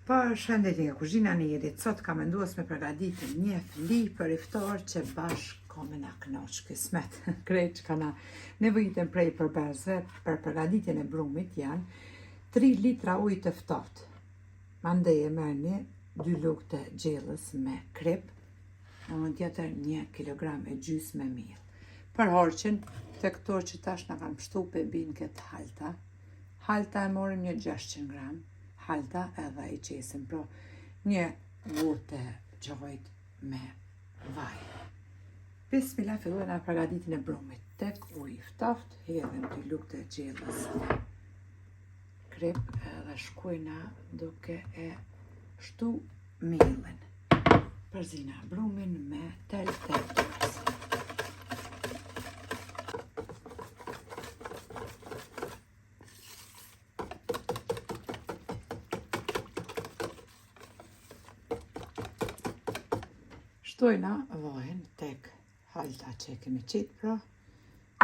Përshëndetje nga kuzhina e Jerit. Sot kam menduar me përgatitur një fli për iftar që bashkë kome na knoç kismet. Krejt që kana nevojitën prej përbërësve për përgatitjen e brumit janë 3 litra ujë të ftohtë. Mandej e merrni 2 lugë të gjellës me krip, në mund tjetër 1 kilogram e gjysmë me miell. Për harçin, të këto që tash na kanë pështupe bin këtë halta. Halta e morim një 600 gram. Halta edhe i qesim, pro një gur të gjojt me vaj. Bismillah, fillojna përgatitjen e brumit. Tek ujë ftoft, hedhim 2 lugë të gjellës me krip edhe shkojna duke e shtu miellin. Përzina brumin me tel të dorës. Shtojna vajin tek halta që e kemi qitë, pra,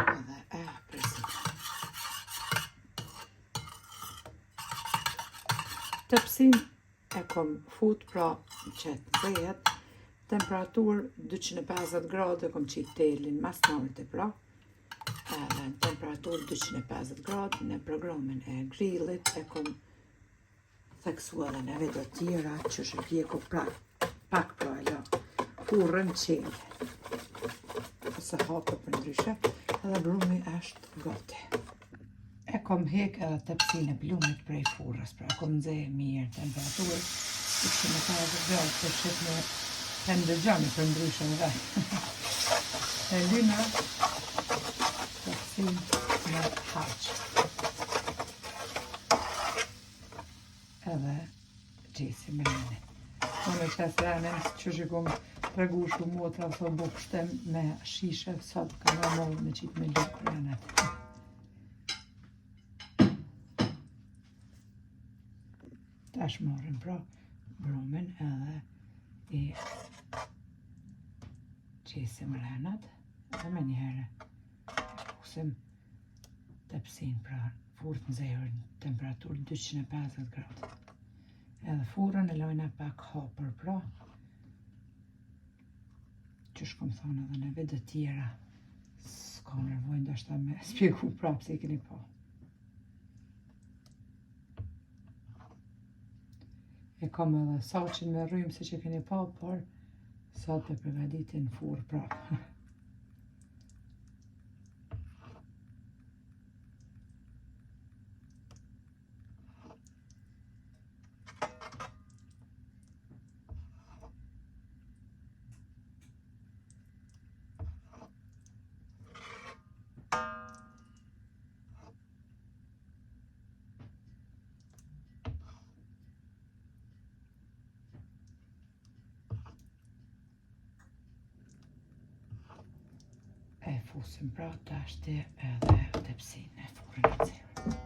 edhe e përzina. Tepsin e kom fut, pra, që të nxehet, temperaturë 250 gradë, kom qitë telin mas nërte, pra, edhe në temperaturë 250 gradë, në programin e grillit e kom theksu edhe në video tjera që shpjeku pak pra e la furrën qelë, ose hapë për ndryshe, edhe brumi është gati. E kom hek edhe tepsin e blumit prej furrës, pra kom nxehë mirë temperaturë, 250 gradë të shqip me pendëgjani për ndryshe në vaj. E lyna tepsin me harq. Edhe gjesi me lene. Unë e qesë renen që shikom tregu shumë motra së bukshtem me shishe, sot ka normal me qitë me lukë renet. Tash morim pra brumin edhe i qesim renat edhe me njëherë fusim tepsin pra furrë në zehër në temperaturë 250 gradë. Edhe furrën e lojna pak hapër pra, që shkom thonë edhe në video tjera, s'ka nevojë ndoshta me spjegu prapë se i keni pa. E kam edhe saqin me rrymë se që keni pa, por sot e përgatitin furrë prapë. E fusim pra tashti edhe tepsin e furrën e zehër.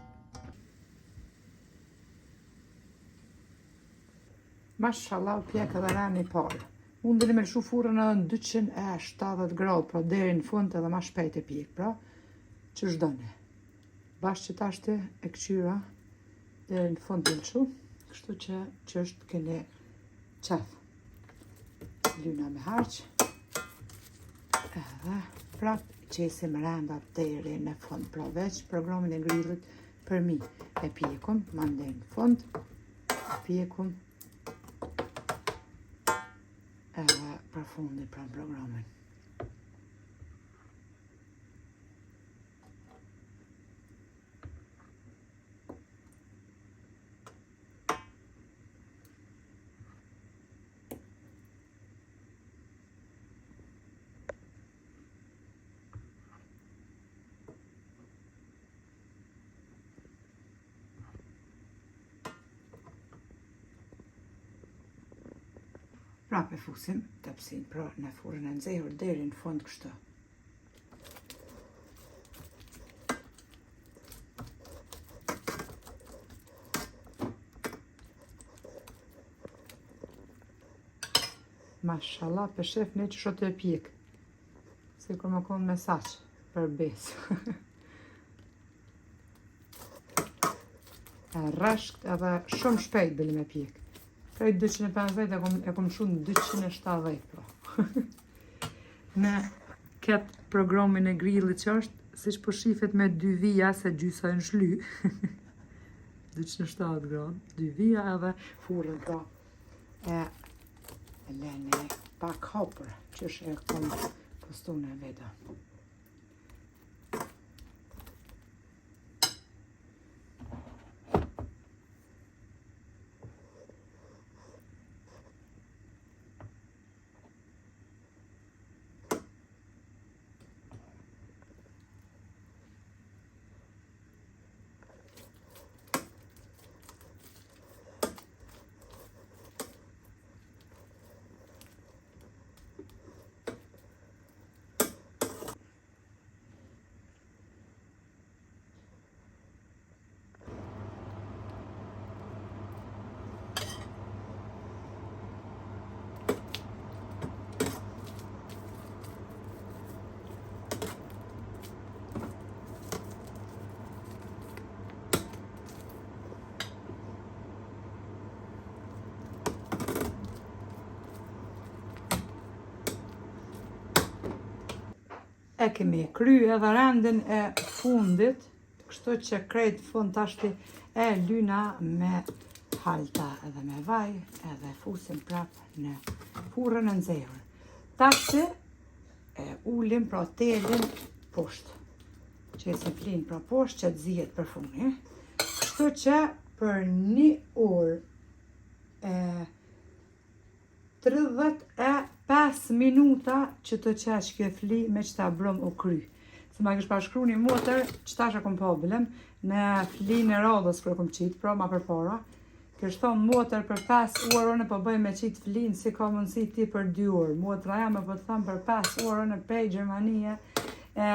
Mashallah, pjek edhe rani parë. Unë dhe me lëshu furrën edhe në 270 gradë, pra deri në fund edhe ma shpejt e pjek, pra, që shdone. Bashkë që tashti e këqyra deri në fund të lëshu, kështu që është keni qef. Lyna me harq, edhe prap qesim renda deri në fund, pra veç programin e grillit për mi e pjekum, mandej në fund, e pjekum, edhe për fundi pra programin. Prap e fusim tepsin pra në furrën e nxehur deri në fund kështu. Mashallah, për shef ne që shotë e pjek. Si kur më konë mesaq për besë. Rreshkt edhe shumë shpejt bëli me pjek. Prej 250 e kom shumë 270 pro. Në këtë programin e grillit që është, si që po shifet me 2 vija se gjysa në shly. 270 gradë, 2 vija edhe furën pra. E lene pak hapër, që është e kom postu në veda. E kemi kry edhe rendin e fundit, kështu që krejt fund tashti e lyna me halta edhe me vaj, edhe fusim prap në furrën e nxehur. Tashti e ulim pra telin poshtë, që e se flin pra poshtë që të zihet për funi. Kështu që për 1 orë 35 minuta që të qesh kjo fli me që ta brëm u kry. Se ma kish pashkru një motër, që tash e kom problem, në fli në radhës kërë kom qitë, pra ma për para. Kështë thonë motër për 5 orën e po bëj me qitë flinë, si ka mundësi ti për 2 orë. Motëra jam e po të thonë për 5 orën e pej Gjermanie, në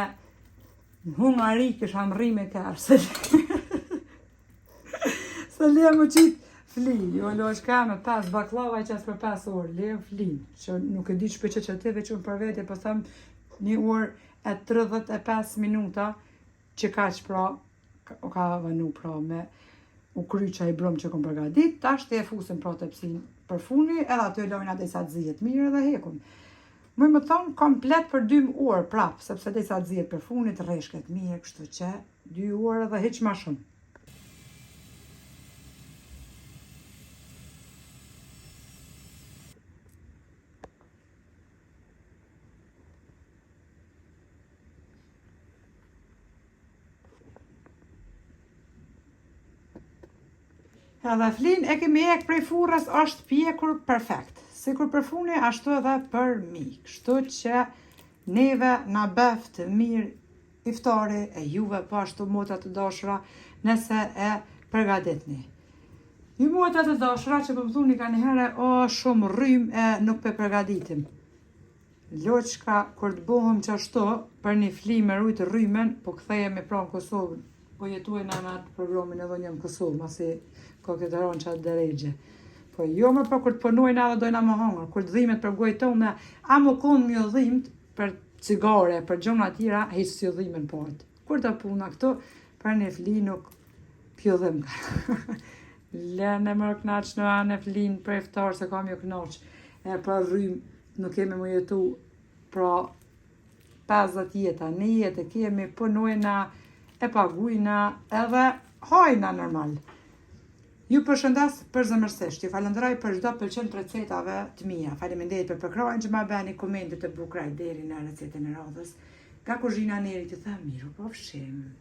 Hungari kësh hamri me kërë, se le më qitë fli, jo lo është ka me 5 baklava i qas për 5 orë, le fli, që nuk e di që për që ti veç unë për vete, po thëmë 1 orë e 35 minuta që ka që pra, ka vënu pra me u kry që i brëm që kom përgadit, tash të e fusim pra të pësin për funi, edhe aty lojna dhe sa të zihet mirë edhe hekum. Më thonë komplet për 2 orë prap, sepse dhe sa të zihet për funi të reshket mirë, kështu që 2 orë edhe hiq ma shumë. Edhe flin e kemi ek prej furrës është pjekur perfekt. Sikur për funi, ashtu edhe për mi. Kështu që neve na bëf të mirë iftari e juve po ashtu motrat të dashura nëse e përgatitni. Ju motrat të dashura që po më thuni ka njëherë o shumë rrym e nuk pe përgatitim. Loqka kur të bohëm që ashtu për një fli me rujtë rrymen, po kthejemi pra në Kosovë. Po jetuaj në atë programin edhe një në Kosovë, masi ka këtë aron që atë dërejgje. Po jo më për kur të punojnë edhe dojna më hangër, kur të dhimet për gojtone, a më konë mjë dhimt për cigare, për gjona tjera, heqë si dhimen partë. Kur të puna këto, për një fli nuk pjo dhim. Lene më knaq në anë e flin për iftar se kam jo knaq. E për rrym nuk kemi më jetu pra 50 jeta, një jetë kemi punojna, e pagujna edhe hajna normal. Ju përshëndes përzemërsisht, ju falenderoj për çdo pëlqen recetave të mia. Faleminderit për përkrahjen që ma bëni, komentet e bukura deri në recetën e radhës. Nga kuzhina Neri të them miru, po fshim.